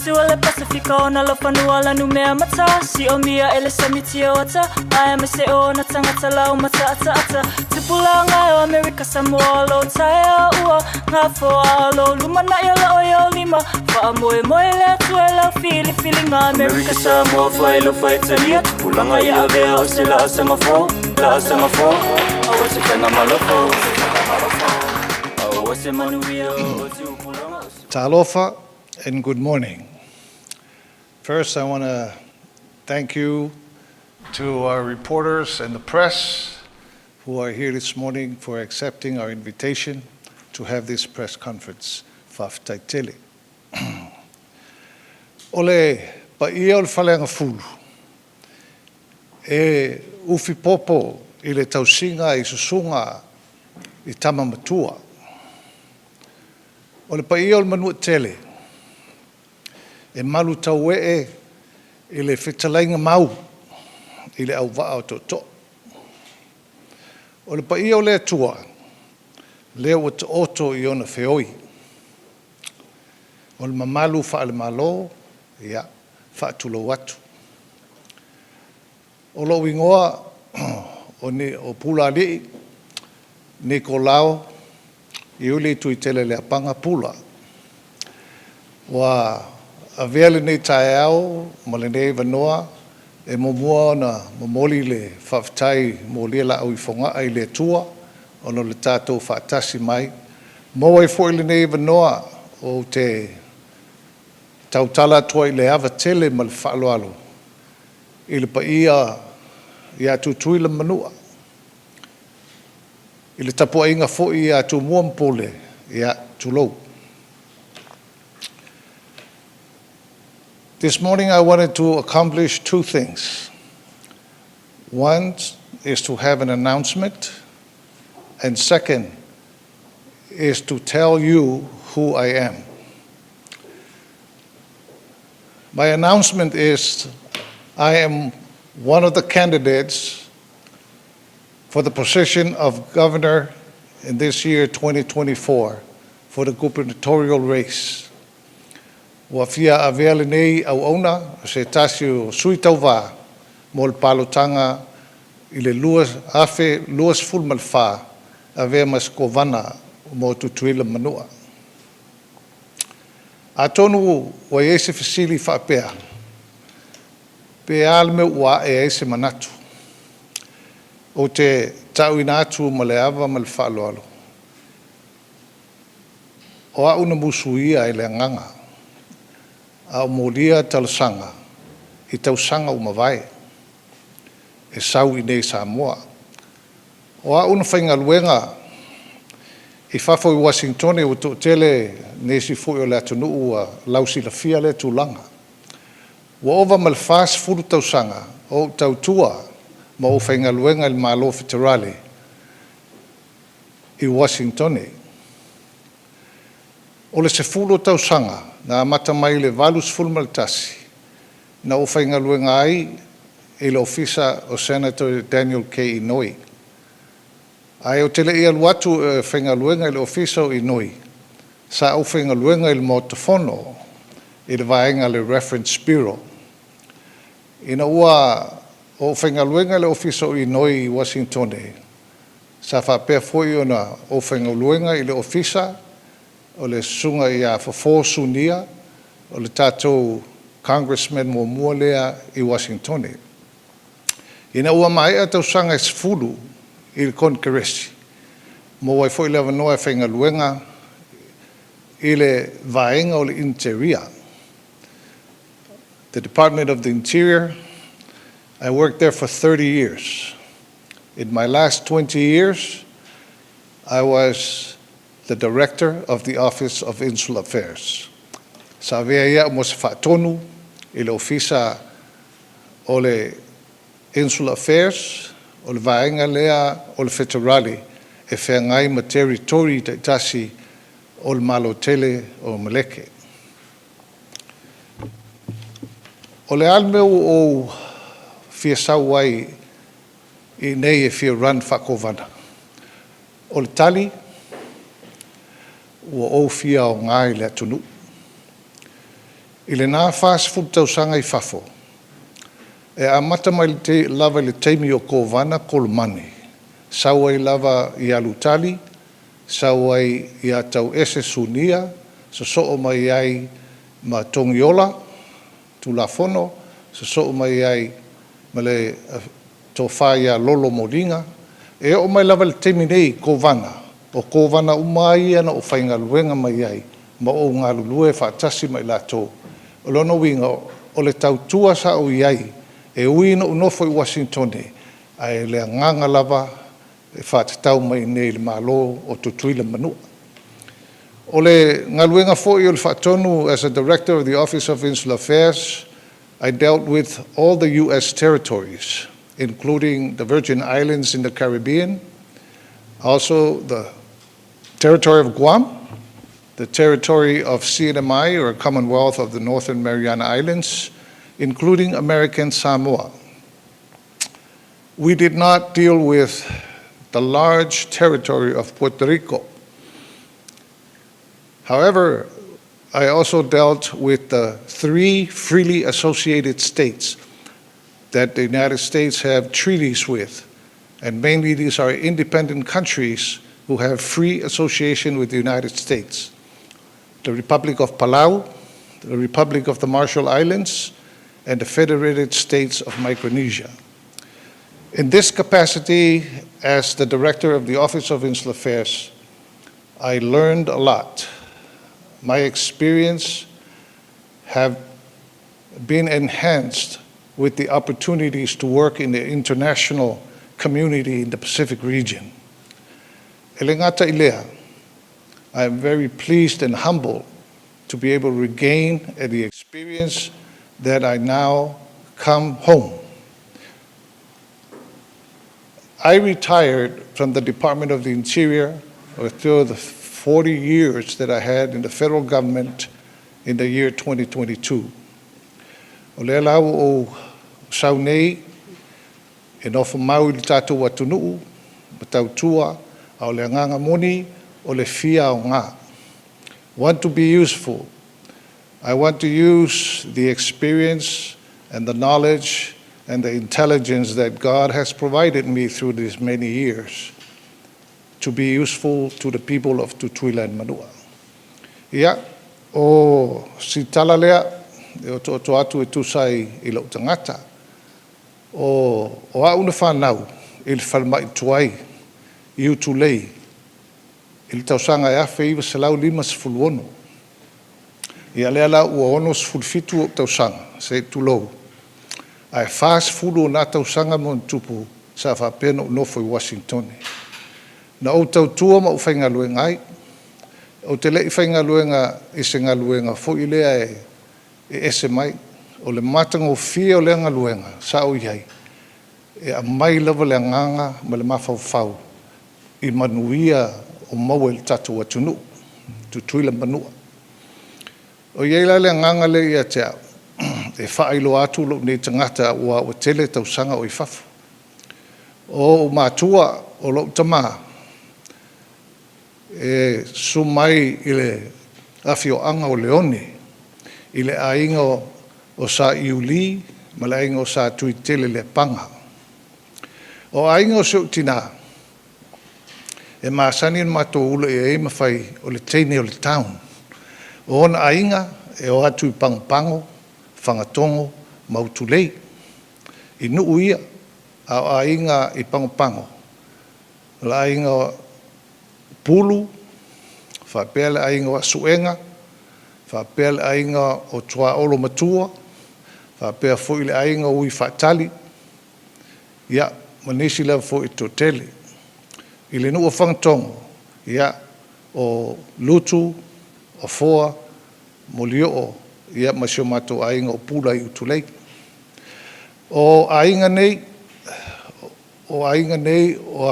suale Pacifica ona lo fanua la numea mata si o mia ele samiti ota ai me se ona tangata la mata ata tupula ngai o America Samoa lo tae ua nga fo alo lumana'i la o yo lima fa moe moe le tuela fili nga America Samoa fai lo fai talia tupula ngai a vea o se la semafo o se kena malofo o se manuia o tupula Talofa and good morning. First, I want to thank you to our reporters and the press who are here this morning for accepting our invitation to have this press conference. Whaftaitele. Ole pa ia o le whalenga fulu. E ufi popo i le tausinga i susunga i tamamatua. O le paia o le manua tele, e malu tau e i le whetalainga mau i le au waa o toto. O le paia o le atua, leo o te oto i ona whioi. O le mamalu wha ale malo, ia, wha tulo watu. O lo wingoa o Pula Nikolao i uli tui tele le apanga Pula. Wa avele nei tae au, ma le nei vanoa, e momua na momoli le whaftai mo lia la au i whonga ai le tua, ono le tātou whaatasi mai. Mo ai fo i le nei vanoa o te tautala tua i le ava tele ma le whaaloalo. I le pa ia tutui le manua. I le tapua inga fo i a tu muampole i a tu lou. This morning I wanted to accomplish two things. One is to have an announcement, and second is to tell you who I am. My announcement is I am one of the candidates for the position of governor in this year, 2024, for the gubernatorial race. Wa fia avele nei au ona, se tasi o sui tau wā, mo le palotanga i le luas fulmal whā, avea mas kovana mo tutuila manua. A tonu wa ese fasili whaapea, pe alme ua e ese manatu. O te tau ina atu ma le ava ma le whaaloalo. O a una musuia e le nganga, a o molia talasanga, i tausanga o mawai, e sau i nei Samoa. O a una whaingaluenga, i whafo i Washington o to tele nesi fui o le atunu ua lausi la fia le tūlanga. Wa ova ma le whas furu tausanga, o tautua, ma o whaingaluenga il malo federale i Washington. O le se fulo tausanga na mata mai le valus fulmaltasi na o whaingaluenga ai i le ofisa o Senator Daniel K. Inouye. Ai o tele ia luatu whaingaluenga i le ofisa o Inouye sa o whaingaluenga i le motafono i le vaenga le Reference Bureau. Ina ua o whaingaluenga le ofisa o Inouye i Washington sa whapea foi ona o whaingaluenga i le ofisa o le sunga i a whafōsunia o le tātou congressman mo mualea i Washington. Ina ua mai a tausanga e sifulu i le konkeresi. Mo wai foi lewa noa e whaingaluenga i le vaenga o le interior. The Department of the Interior, I worked there for 30 years. In my last 20 years, I was the director of the Office of Insular Affairs. Sa vea ia mo se whaatonu i le ofisa o le Insular Affairs, o le vaenga lea o le federali e whengai ma territory te tasi o le malo tele o Maleke. O le almeu o fia sau ai i nei e fia run whakovana. O le tali, ua o fia o ngai le atunu. I le nā whāsifu tausanga I whafo. E a mata mai te lava le teimi o kovana kolumani. Sau ai lava I alutali, sau ai I a tau ese sunia, so mai ai ma tongiola, tulafono, so mai ai ma le tofaya lolo moringa. E o mai lava le teimi nei kovana. O kovana umai ana o whainga luenga mai ai, ma o ngā lulue whaatasi mai lato. O lono winga o le tautua sa o iai, e uina unofo I Washington ai le nganga lava e whaatatau mai nei le malo o tutuila manua. O le ngaluenga fo I o le whaatonu as a director of the Office of Insular Affairs, I dealt with all the U.S. territories, including the Virgin Islands in the Caribbean, also the territory of Guam, the territory of CNMI, or Commonwealth of the Northern Mariana Islands, including American Samoa. We did not deal with the large territory of Puerto Rico. However, I also dealt with the 3 freely associated states that the United States have treaties with, and mainly these are independent countries who have free association with the United States. The Republic of Palau, the Republic of the Marshall Islands, and the Federated States of Micronesia. In this capacity, as the director of the Office of Insular Affairs, I learned a lot. My experience have been enhanced with the opportunities to work in the international community in the Pacific region. Elengata Ilea, I am very pleased and humbled to be able to regain the experience that I now come home. I retired from the Department of the Interior after the 40 years that I had in the federal government in the year 2022. O le lau o sau nei, e nofo mau I le tātou atunuu, matau tua, au le nganga moni, o le fia o ngā. Want to be useful. I want to use the experience and the knowledge and the intelligence that God has provided me through these many years to be useful to the people of Tutuila and Manua. Ia, o si tala lea, e o to atu e tusai I lau tangata, o auna whanau, I le whalmai tuai, I utulei, I le tausanga e awhi iwa se lau 5 Ia lea lau ua ono 15 o tausanga, se tulou. Ai fast fulu o nā tausanga mo tupu sa whapena o nofo I Washington. Na o tautua ma o whainga luenga ai, o te lei whainga luenga I se ngā luenga fo I lea e ese mai, o le matanga o fia o lea ngā luenga, sa o iai, e a mai lava le nganga ma le mawhau I manuia o maua le tatu atunu, tutuila manua. O iei la le nganga le ia te au, e whailo atu lo nei tangata ua o tele tausanga o I whafu. O mātua o lo tama, e sumai I le awhio anga o leone, I le ainga o sa iuli, ma le ainga o sa tui tele le panga. O ainga o seu tina, e maasani na mato ula e mawhai o le teine o le town. O ona ainga e o atu I pango, whangatongo, mautulei. I nuu ia, a ainga I pango. La ainga o pulu, whapea le ainga o suenga, whapea le ainga o tua olo matua, whapea fo I le ainga o I whatali. Ia, manisi la fo I totele. I le nuu whangatongo, ia, o lutu, o foa, molio, ia masio mato ainga o pula I utulei. O ainga nei, o a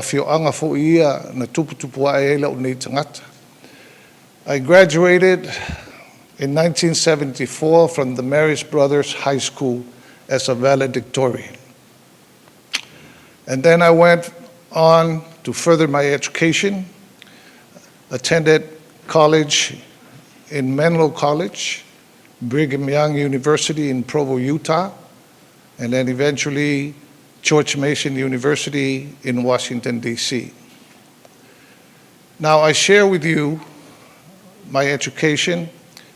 whioanga fo ia na tupu a eila o nei tangata. I graduated in 1974 from the Marist Brothers High School as a valedictorian. And then I went on to further my education, attended college in Menlo College, Brigham Young University in Provo, Utah, and then eventually George Mason University in Washington, D.C. Now, I share with you my education,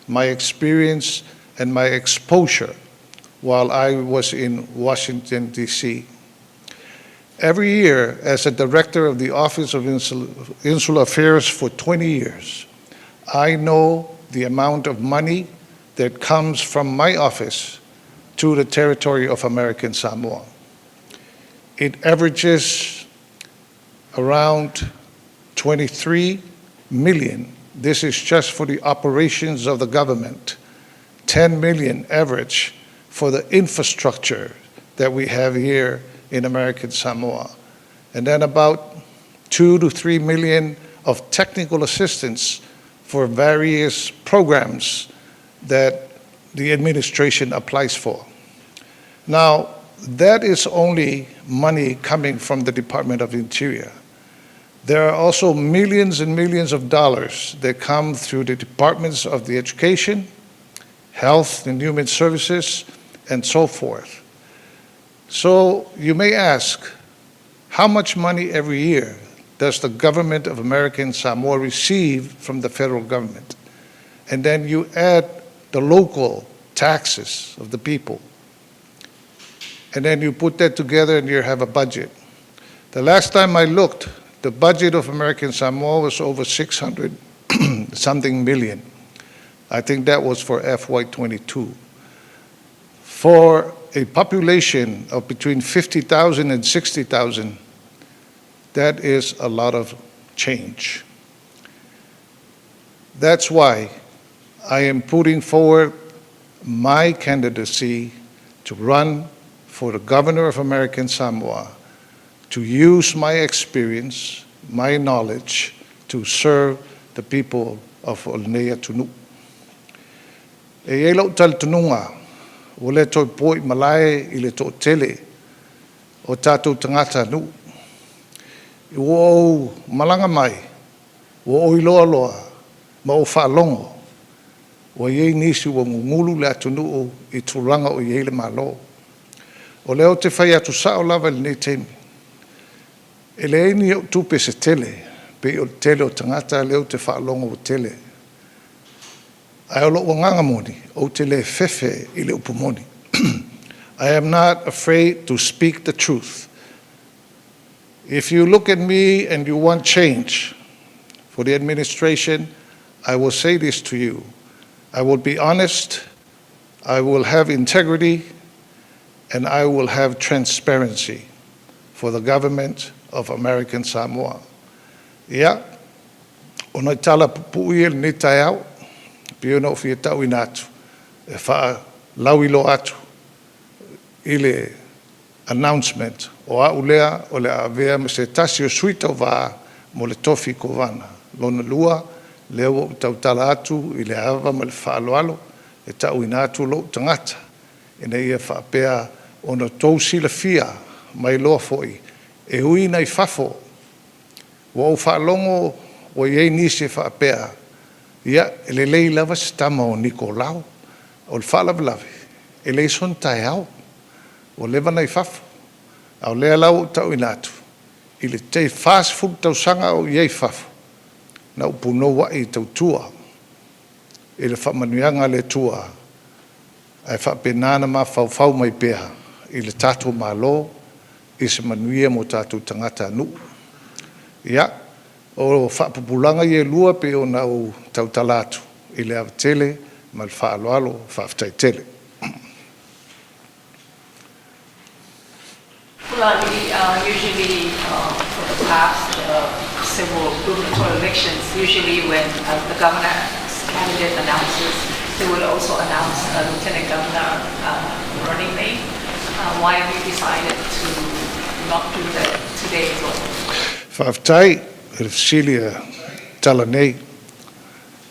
my experience, and my exposure while I was in Washington, D.C. Every year, as a director of the Office of Insular Affairs for 20 years, I know the amount of money that comes from my office to the territory of American Samoa. It averages around 23 million. This is just for the operations of the government. 10 million average for the infrastructure that we have here in American Samoa. And then about 2 to 3 million of technical assistance for various programs that the administration applies for. Now, that is only money coming from the Department of Interior. There are also millions and millions of dollars that come through the departments of the Education, Health and Human Services, and so forth. So you may ask, how much money every year does the government of American Samoa receive from the federal government? And then you add the local taxes of the people. And then you put that together and you have a budget. The last time I looked, the budget of American Samoa was over 600 something million. I think that was for FY22. For a population of between 50,000 and 60,000, that is a lot of change. That's why I am putting forward my candidacy to run for the governor of American Samoa, to use my experience, my knowledge, to serve the people of Olnea Tunu. E elo tal tununga, o le toi poi malae I le to tele, o tātou tangata nu. I o malanga mai, o iloa loa, ma o whaalongo, o iei nisi o ngulu le atunu o I turanga o iei le malo. O leo te whai atu sao lava le nei temi. E le eini o tupe se tele, pe o tele o tangata leo te whaalongo o tele. Ai o loo nganga moni, o tele fefe I le upumoni. I am not afraid to speak the truth. If you look at me and you want change for the administration, I will say this to you. I will be honest, I will have integrity, and I will have transparency for the government of American Samoa. Ia, ona tala pupui el ni tai au, pio no fia tau inatu, e wha lauilo atu, I le announcement o au lea o le avea me se tasi o suita o vaa mo le tofi ko vana. Lona lua, leo tau tala atu I le ava ma le whaaloalo, e tau inatu lo tangata, ina ia whaapea ona tausi la fia mai loa foi, e hui nei fafo, wa o whaalongo o iei nisi whaapea, ia e le lei lava se tama o Nikolao, o le whaalavelave, e lei son tai au, o lewa nei fafo, au lea lau tau inatu, I le te fast food tau sanga o iei fafo, na upuno wa I tau tua, I le whamanuianga le tua, ai whapenana ma fau mai pēha, I le tātou mālo, I se manuia mo tātou tangata anu. Ia, o whapupulanga I lua pe o nau tau talatu, I le avatele, ma le whaaloalo, whaftai tele. Pula, usually for the past several gubernatorial elections, usually when the governor's candidate announces, they will also announce a lieutenant governor running mate. Why have you decided to not do that today as well? Whaftai, Residency, tala nei,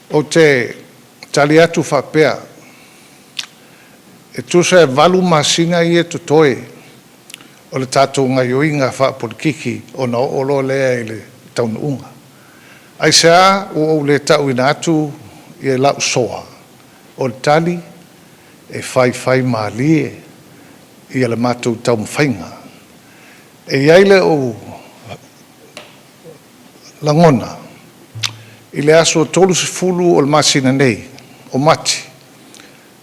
o te tali atu whapea, e tusa e walu masinga I e tutoe, o le tātou ngai oinga whaapurikiki o na olo lea I le taununga. Ai sea o le tau ina atu I e lau soa, o le tali e whai malie i ala mātou tau mwhainga. E iaile o langona, i le aso tolu se fulu o le masina nei, o mati,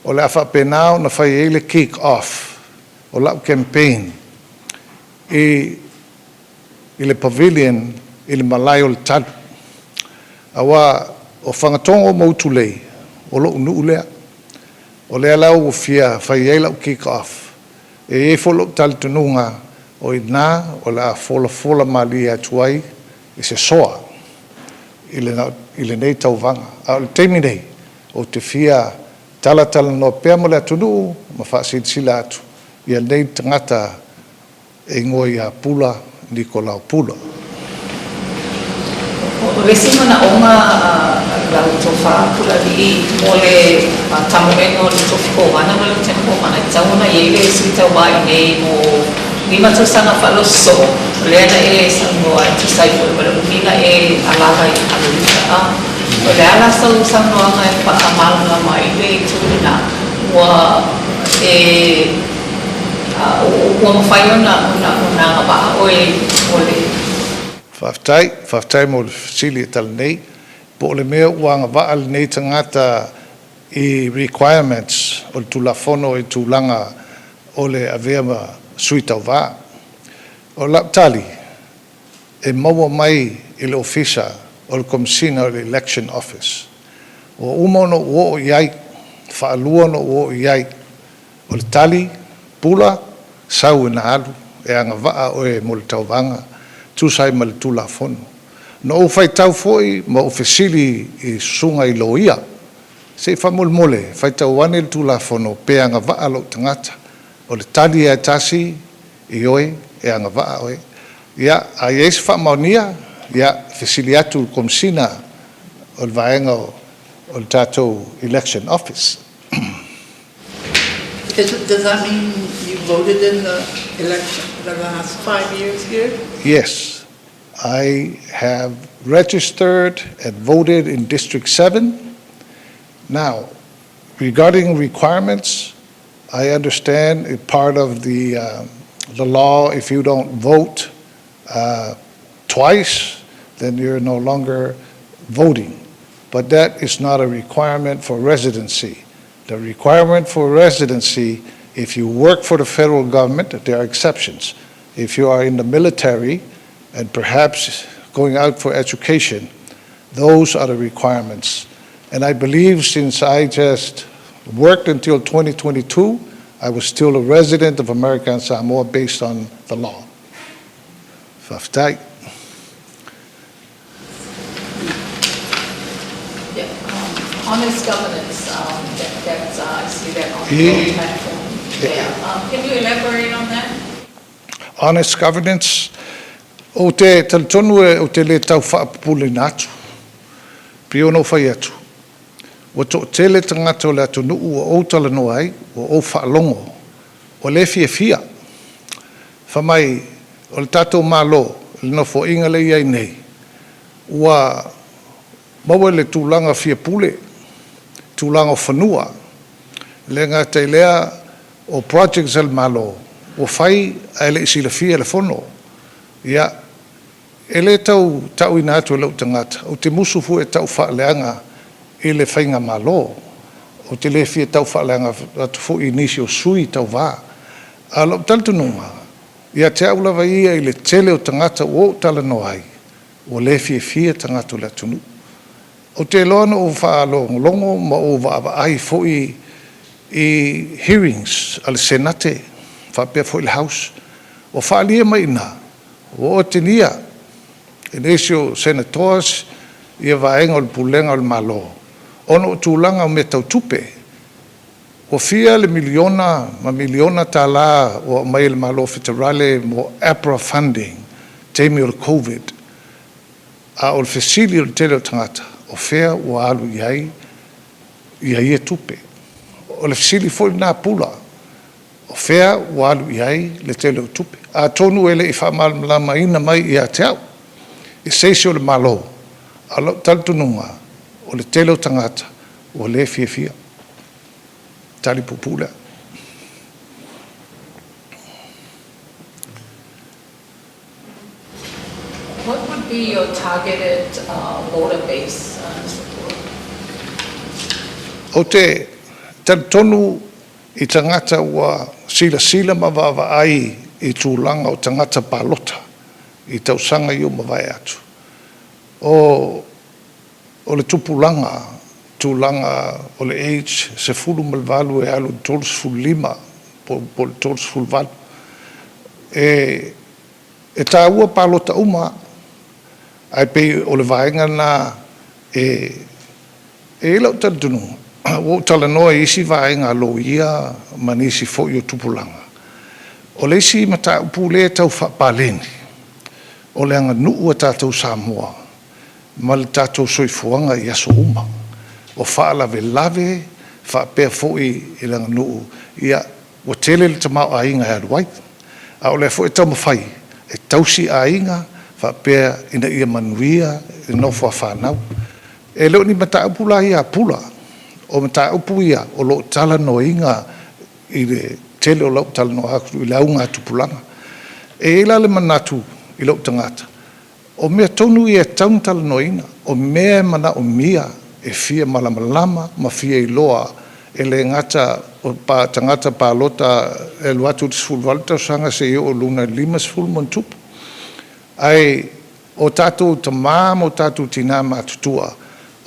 o le awha penao na whai eile kick off, o lau campaign, i le pavilion, i le malai o le talu. Awa o whangatongo mautu lei, o lo unu ulea, o lea lau o fia whai eile o kick off, e folo talu tununga o i nā, o la fola mali atuai, i se soa, i le nei tauvanga. A le teimi nei, o te fia tala no pea mo le atunu, ma whaasitsila atu. Ia nei tangata e ngoi a Pula Nikolao Pula. O resi mana onga lau tofa Pula di mo le tamuengo le tofiko wana ma le tempo mana tauna iele si tawai nei mo lima tosanga faloso lena e sango ai tu sai por pero mina e alaga i alita o le ala so sango nga e pa amal nga mai le tuina wa e o faiona una ba o e ole Whaftai mo le fasili tal nei, po le mea uanga wa al nei tangata i requirements o le tulafono i tūlanga o le avea ma sui tau wā. O laptali, e maua mai i le ofisa o le komisina o le election office. O umono o iai, whaaluono o iai, o le tali, pula, sau ina alu, e anga waa o e mo le tau wanga, tūsai ma le tulafono. No o whai tau foi, ma o fesili i sunga i loia, se whamulmole, whai tau wane le tulafono, pe anga waa lo tangata, o le tali e tasi i oe e anga waa oe. Ia, a ies whamaunia, ia, fesili atu komsina o le vaenga o le tātou election office. Does that mean you voted in the election the last 5 years here? Yes, I have registered and voted in District 7. Now, regarding requirements, I understand a part of the law, if you don't vote twice, then you're no longer voting. But that is not a requirement for residency. The requirement for residency, if you work for the federal government, there are exceptions. If you are in the military and perhaps going out for education, those are the requirements. And I believe since I just worked until 2022, I was still a resident of America and Samoa based on the law. Faftai. Yeah, honest governance, I see that on the platform. Yeah. Can you elaborate on that? Honest governance, o te taltonu o te le tau whaapule nātu, piono whai atu. O to te le tangata o le atu nuu o tala no ai, o whaalongo, o le fia. Whamai, o le tātou mālo, le nofo inga le iai nei, ua maua le tūlanga fia pule, tūlanga o whanua, le ngā te lea o projects el malo, o whai a ele isi le fia le whono. Ia, ele tau ina atu e lau tangata, o te musu fu e tau whaaleanga i le whainga malo, o te le fia tau whaaleanga atu fu i nisi o sui tau wā. A lau taltununga, ia te aulawa ia i le tele o tangata o tala no ai, o le fia tangata o le atunu. O te loana o whaalongo ma o wa ai fu i hearings al senate, whapea fu i le house, o whaalia mai ina, o te nia, inesio senators, ia vaenga o le pulenga o le malo, ono tūlanga o me tau tupe, o fia le miliona tā la o mai le malo federale mo APRA funding, teimi o le COVID, a o le fesili o le tele o tangata, o fea o alu iai e tupe. O le fesili foi nā pula, o fea o alu iai le tele o tupe. A tonu ele i whamalama ina mai i a te au, i seisi o le malo, a lo taltununga, o le tele o tangata, o le fia. talipupula. What would be your targeted voter base, Mr. Pula? O te tonu I tangata ua sila mawawai I tūlanga o tangata palota I tausanga I o mawai atu. O le tūlanga o le age se fulu malvalu e alu tols fulu lima po le tols fulu valu. E tā ua palota uma ai pe o le vaenga na e lau tala tunu. O tala noa isi vaenga lo ia manisi fo I o tupulanga. O le isi mata upule tau whapaleni. O le anga nuu a tātou Samoa. Ma le tātou soifuanga I aso uma. O whaalave lave, whapea fo I le anga nuu. Ia, o tele le tamau a inga e aluai. A o le fo e tau mawhai. E tausi a inga, whapea ina ia manuia, I nofua whanau. E leo ni mata upula ia pula. O mata upu ia o lo tala no inga I le tele o lo tala no aku I le aunga tupulanga. E ila le manatu I lo tangata. O mea tonu I e taun tala no inga. O mea mana o mia e fia malamalama ma fia I loa e le ngata o pa tangata pa lota e luatu disfulvalta sanga se o luna limas fulmontup. Ai o tatu tamam o tatu tinama tutua.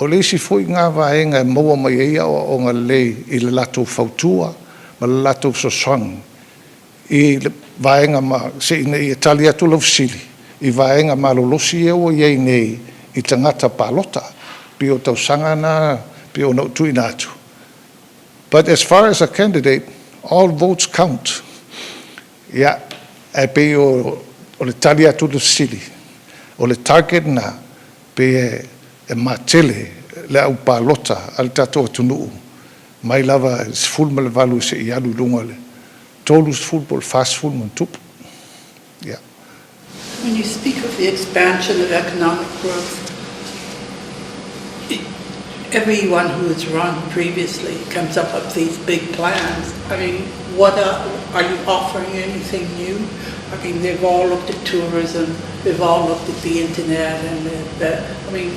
O le si foi ngā vaenga e maua mai eia o ngā lei I le lato fautua, ma le lato sosang. I le vaenga ma se ina I tali atu lausili. I vaenga ma lolosi e o iei nei I tangata palota. Pi o tausanga na, pi o no tui natu. But as far as a candidate, all votes count. Ia, e pe o le tali atu lausili. O le target na, pe e matele le au palota al tato tunuu mai lava is full mal valu se ialu lunga le tolus football fast food montup. Yeah. When you speak of the expansion of economic growth, everyone who has run previously comes up with these big plans. I mean, what are you offering anything new? I mean, they've all looked at tourism, they've all looked at the internet, and I mean,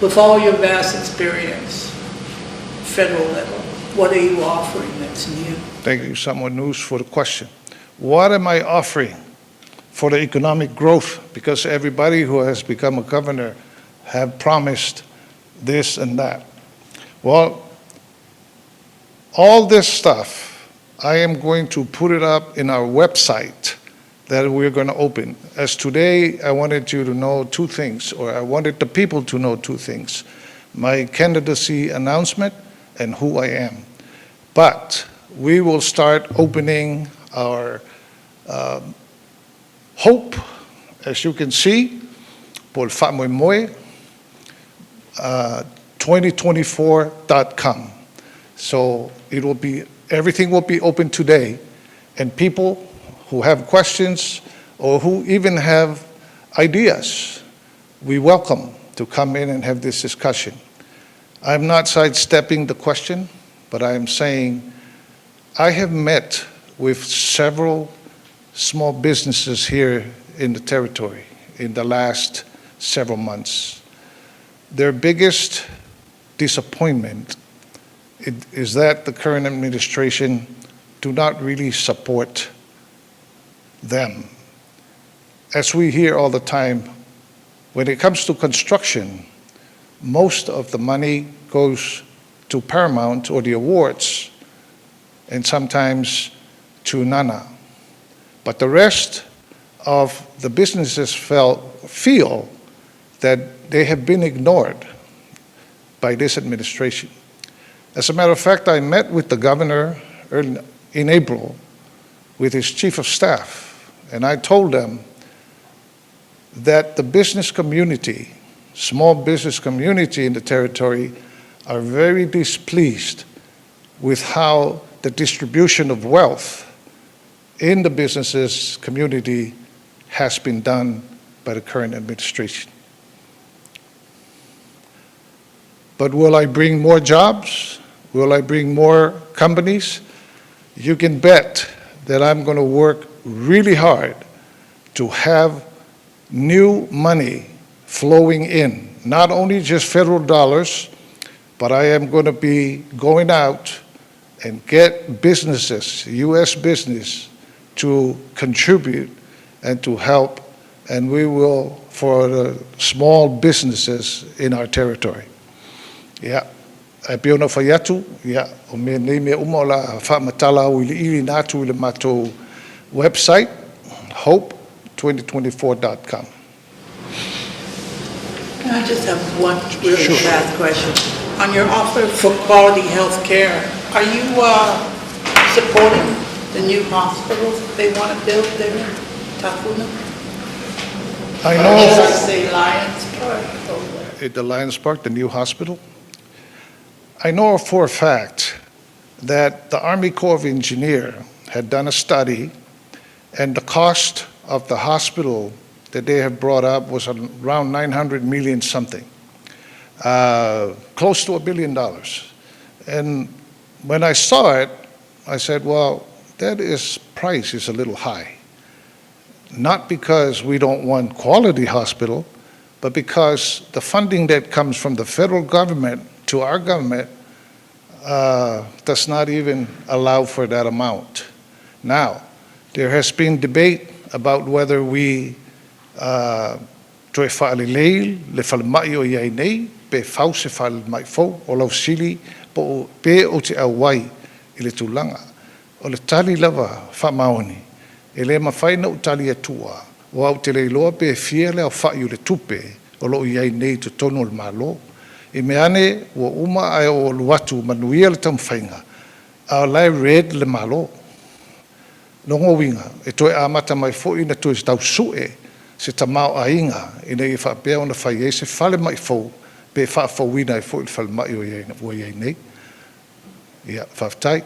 with all your vast experience, federal level, what are you offering that's new? Thank you, someone news for the question. What am I offering for the economic growth? Because everybody who has become a governor have promised this and that. Well, all this stuff, I am going to put it up in our website that we're going to open. As today, I wanted you to know two things, or I wanted the people to know two things. My candidacy announcement and who I am. But we will start opening our hope, as you can see, por Famoy 2024.com. So it will be, everything will be open today, and people who have questions or who even have ideas, we welcome to come in and have this discussion. I'm not sidestepping the question, but I am saying I have met with several small businesses here in the territory in the last several months. Their biggest disappointment is that the current administration do not really support them. As we hear all the time, when it comes to construction, most of the money goes to Paramount or the awards, and sometimes to NANA. But the rest of the businesses feel that they have been ignored by this administration. As a matter of fact, I met with the governor in April with his chief of staff, and I told them that the business community, small business community in the territory, are very displeased with how the distribution of wealth in the businesses community has been done by the current administration. But will I bring more jobs? Will I bring more companies? You can bet that I'm going to work really hard to have new money flowing in, not only just federal dollars, but I am going to be going out and get businesses, U.S. business, to contribute and to help, and we will for the small businesses in our territory. Yeah. I piona whaiatu, yeah, o me nei me umola whamatala o ili nātu i le mātou website, hope2024.com. Can I just have one really fast question? On your offer for quality health care, are you supporting the new hospitals they want to build there in Tafuna? I Or know. should I say Lions Park over there? At the Lions Park, the new hospital. I know for a fact that the Army Corps of Engineers had done a study, and the cost of the hospital that they have brought up was around 900 million something, close to $1 billion. And when I saw it, I said, well, that price is a little high. Not because we don't want quality hospital, but because the funding that comes from the federal government to our government does not even allow for that amount. Now, there has been debate about whether we toe whaalelei le whalemai o iai nei, pe whau se whalemai fau, o lau sili, po pe o te awai i le tūlanga. O le tali lava whamaoni, e le mawhaina o tali atua, o au te leiloa pe fia le au whai o le tupe, o lo iai nei to tono le malo. I me ane ua uma ai o luatu manuia le tamwhainga, a lai red le malo. Nongo winga, e toi amata mai fo ina toi tau sue, se tamau a inga, ina i whapea ona whai e se whale mai fo, pe whawhawina i fo i whale mai o iei nei. Ia, whaftai.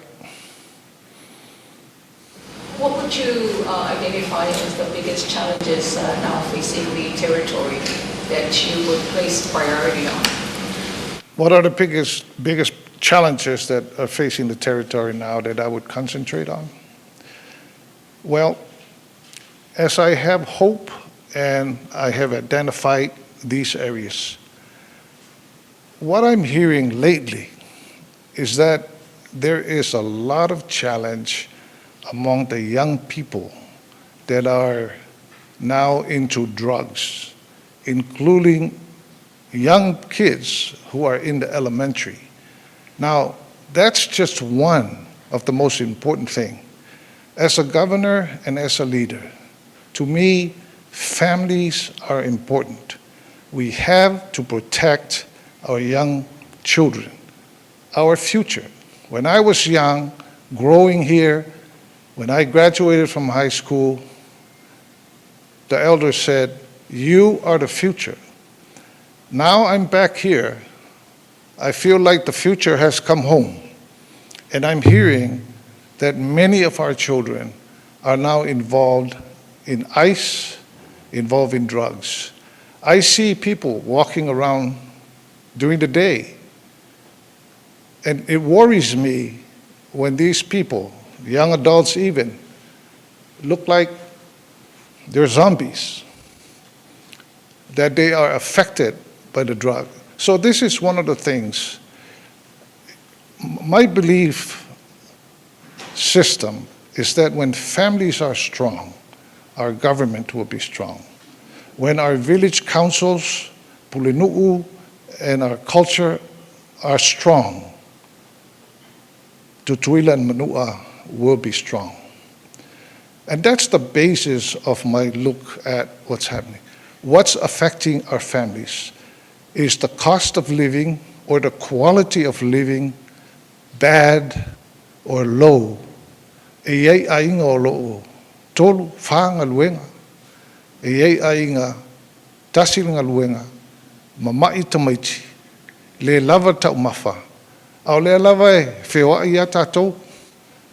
What would you identify as the biggest challenges now facing the territory that you would place priority on? What are the biggest challenges that are facing the territory now that I would concentrate on? Well, as I have hope and I have identified these areas, what I'm hearing lately is that there is a lot of challenge among the young people that are now into drugs, including young kids who are in the elementary. Now, that's just one of the most important things. As a governor and as a leader, to me, families are important. We have to protect our young children, our future. When I was young, growing here, when I graduated from high school, the elders said, "You are the future." Now I'm back here. I feel like the future has come home. And I'm hearing that many of our children are now involved in ICE, involved in drugs. I see people walking around during the day, and it worries me when these people, young adults even, look like they're zombies, that they are affected by the drug. So this is one of the things. My belief system is that when families are strong, our government will be strong. When our village councils, Pulinu'u, and our culture are strong, Tutuila and Manua will be strong. And that's the basis of my look at what's happening. What's affecting our families? Is the cost of living or the quality of living bad or low? E iei ainga o loo tolu whaanga luenga. E iei ainga tasilinga luenga mamai tamaiti le lava tau mafa. Au le lava e whioa i a tātou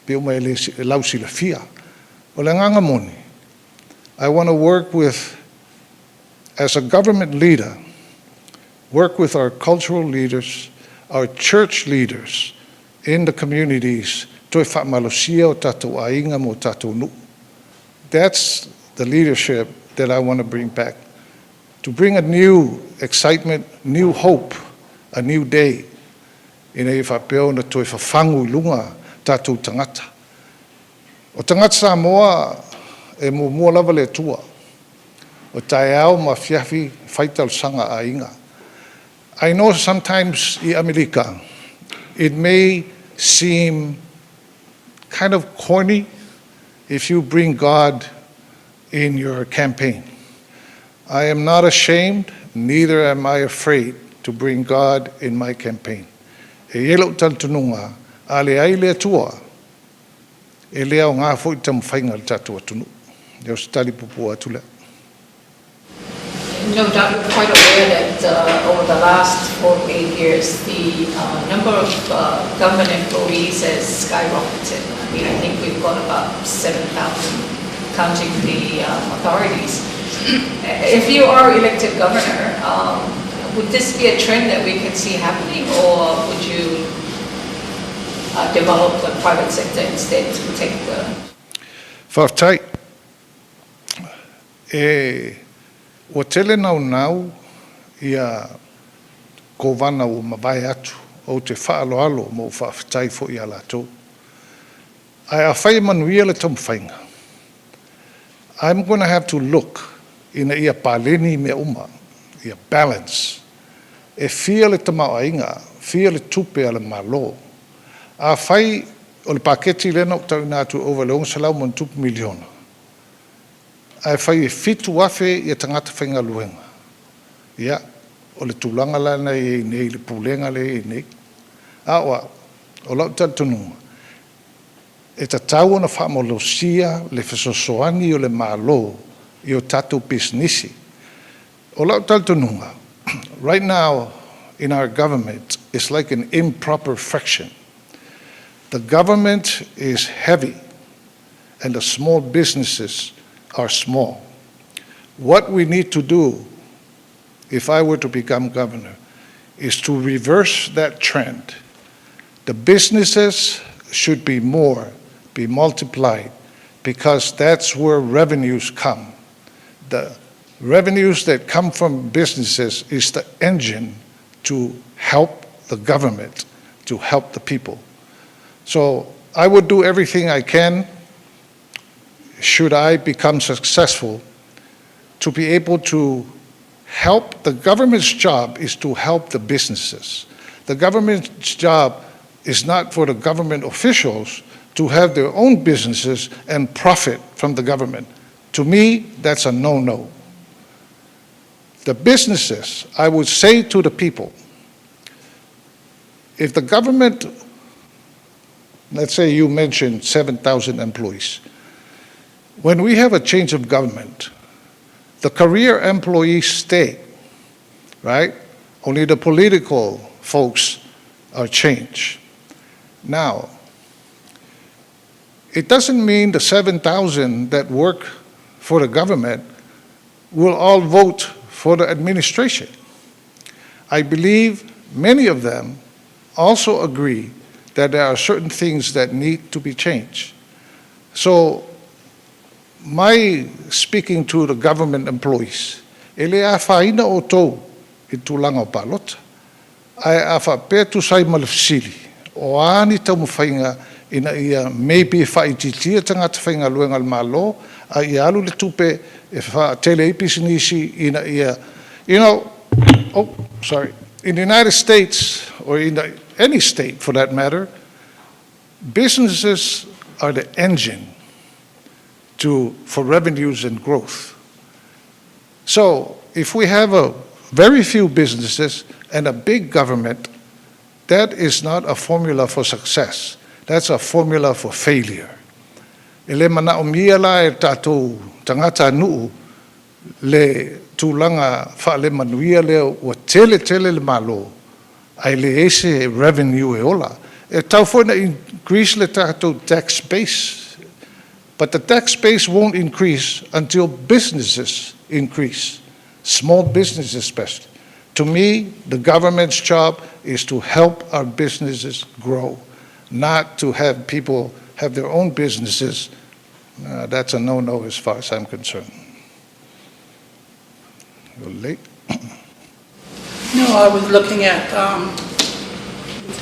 pe umai le lausi la fia. O le nganga moni. I want to work with, as a government leader, work with our cultural leaders, our church leaders, in the communities, toi whaamalosia o tātou ainga mo tātou nu. That's the leadership that I want to bring back. To bring a new excitement, new hope, a new day. Ina I whapeo na toi whawhangu lunga tātou tangata. O tangata Samoa e mua lava le tua. O tae au ma fiafi whaital sanga a inga. I know sometimes in America, it may seem kind of corny if you bring God in your campaign. I am not ashamed, neither am I afraid to bring God in my campaign. E yelo tantununga, ale ai le tua, e leo ngā fo I tam whainga tatua tunu. Leo stali pupu atula. No doubt you're quite aware that over the last 4 or 8 years, the number of government employees has skyrocketed. I mean, I think we've got about 7,000, counting the authorities. If you are elected governor, would this be a trend that we could see happening, or would you develop the private sector instead to take the... Whaftai, o tele nau ia kovana o mawai atu o te whaaloalo mo whaftai fo I ala tō. Ai a whai manuia le tamu whainga. I'm going to have to look ina ia paleni me uma, ia balance. E fia le tamau ainga, fia le tupe ala malo. A whai o le paketi le nok tau nātu over le onsalau mon tupu miliona. Ai whai e fitu afe I tangata whainga luenga. Ia, o le tūlanga lana I nei, le pūlenga le nei. Awa, o lau tatununga. E ta tau ona whaamolosia le whasosoangi o le mālo I o tātou businessi. O lau tatununga. Right now, in our government, it's like an improper fraction. The government is heavy, and the small businesses are small. What we need to do, if I were to become governor, is to reverse that trend. The businesses should be more, be multiplied, because that's where revenues come. The revenues that come from businesses is the engine to help the government, to help the people. So I would do everything I can, should I become successful, to be able to help. The government's job is to help the businesses. The government's job is not for the government officials to have their own businesses and profit from the government. To me, that's a no-no. The businesses, I would say to the people, if the government, let's say you mentioned 7,000 employees, when we have a change of government, the career employees stay, right? Only the political folks are changed. Now, it doesn't mean the 7,000 that work for the government will all vote for the administration. I believe many of them also agree that there are certain things that need to be changed. So, my speaking to the government employees, ele a whaina o tau I tūlanga o palota, ai a whapetu sai malafsili, o ani tau mwhainga ina ia maybe whaititia tangata whainga luenga malo, a ia alu le tupe e wha tele ipisinisi ina ia, you know, in the United States, or in any state for that matter, businesses are the engine for revenues and growth. So if we have a very few businesses and a big government, that is not a formula for success. That's a formula for failure. Ele mana o mia la e tātou tangata nuu le tūlanga whaale manuia leo o tele le malo ai le ese revenue e ola. E tau fwena increase le tātou tax base. But the tax base won't increase until businesses increase, small businesses especially. To me, the government's job is to help our businesses grow. not to have people have their own businesses, that's a no-no as far as I'm concerned. You're late. No, I was looking at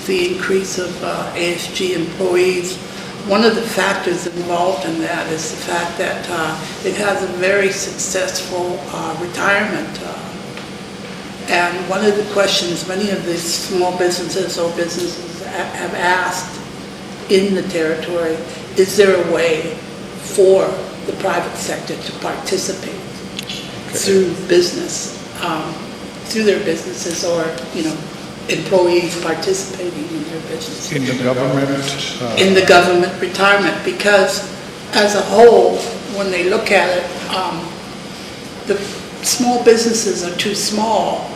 the increase of ASG employees. One of the factors involved in that is the fact that it has a very successful retirement. And one of the questions many of the small businesses or businesses have asked in the territory, is there a way for the private sector to participate through business, through their businesses, or, employees participating in their business? In the government? In the government retirement, because as a whole, when they look at it, the small businesses are too small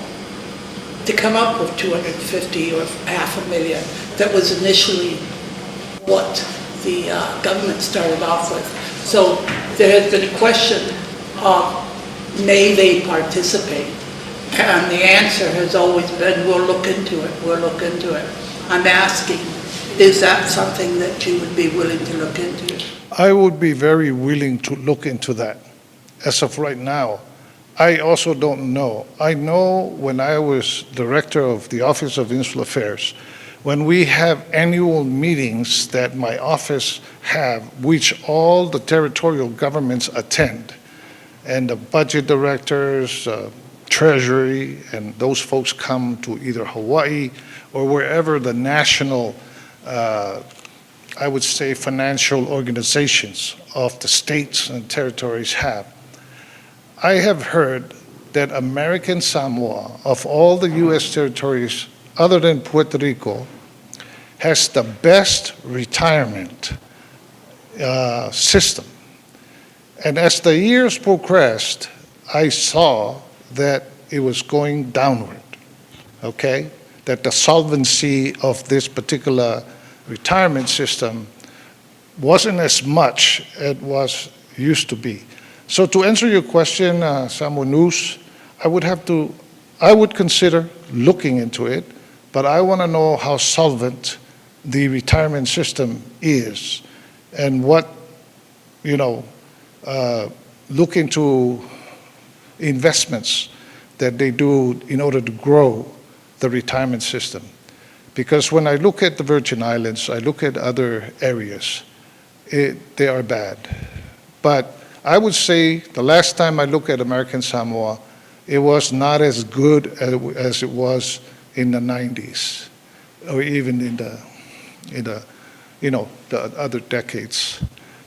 to come up with 250 or $500,000. That was initially what the government started off with. So there has been a question of, may they participate? And the answer has always been, we'll look into it, we'll look into it. I'm asking, is that something that you would be willing to look into? I would be very willing to look into that. As of right now, I also don't know. I know when I was director of the Office of Insular Affairs, when we have annual meetings that my office have, which all the territorial governments attend, and the budget directors, Treasury, and those folks come to either Hawaii or wherever the national, I would say, financial organizations of the states and territories have. I have heard that American Samoa, of all the U.S. territories other than Puerto Rico, has the best retirement system. And as the years progressed, I saw that it was going downward, okay? That the solvency of this particular retirement system wasn't as much as it was used to be. So to answer your question, Samuel News, I would consider looking into it, but I want to know how solvent the retirement system is and what, look into investments that they do in order to grow the retirement system. Because when I look at the Virgin Islands, I look at other areas, they are bad. But I would say the last time I looked at American Samoa, it was not as good as it was in the 90s, or even in the other decades.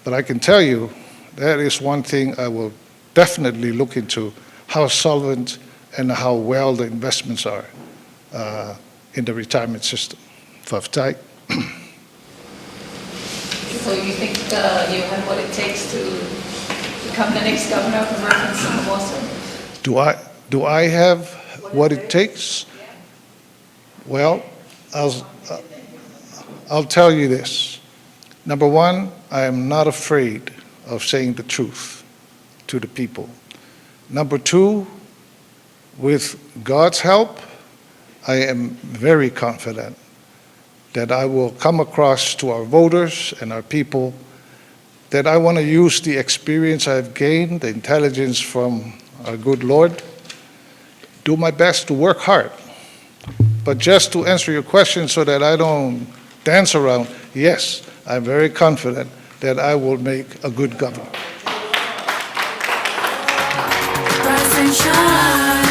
But I can tell you, that is one thing I will definitely look into, how solvent and how well the investments are in the retirement system. Faftai. So you think you have what it takes to become the next governor of American Samoa? Do I have what it takes? Well, I'll tell you this. Number one, I am not afraid of saying the truth to the people. Number two, with God's help, I am very confident that I will come across to our voters and our people that I want to use the experience I've gained, the intelligence from our good Lord, do my best to work hard. But just to answer your question so that I don't dance around, yes, I'm very confident that I will make a good governor. Rise and shine.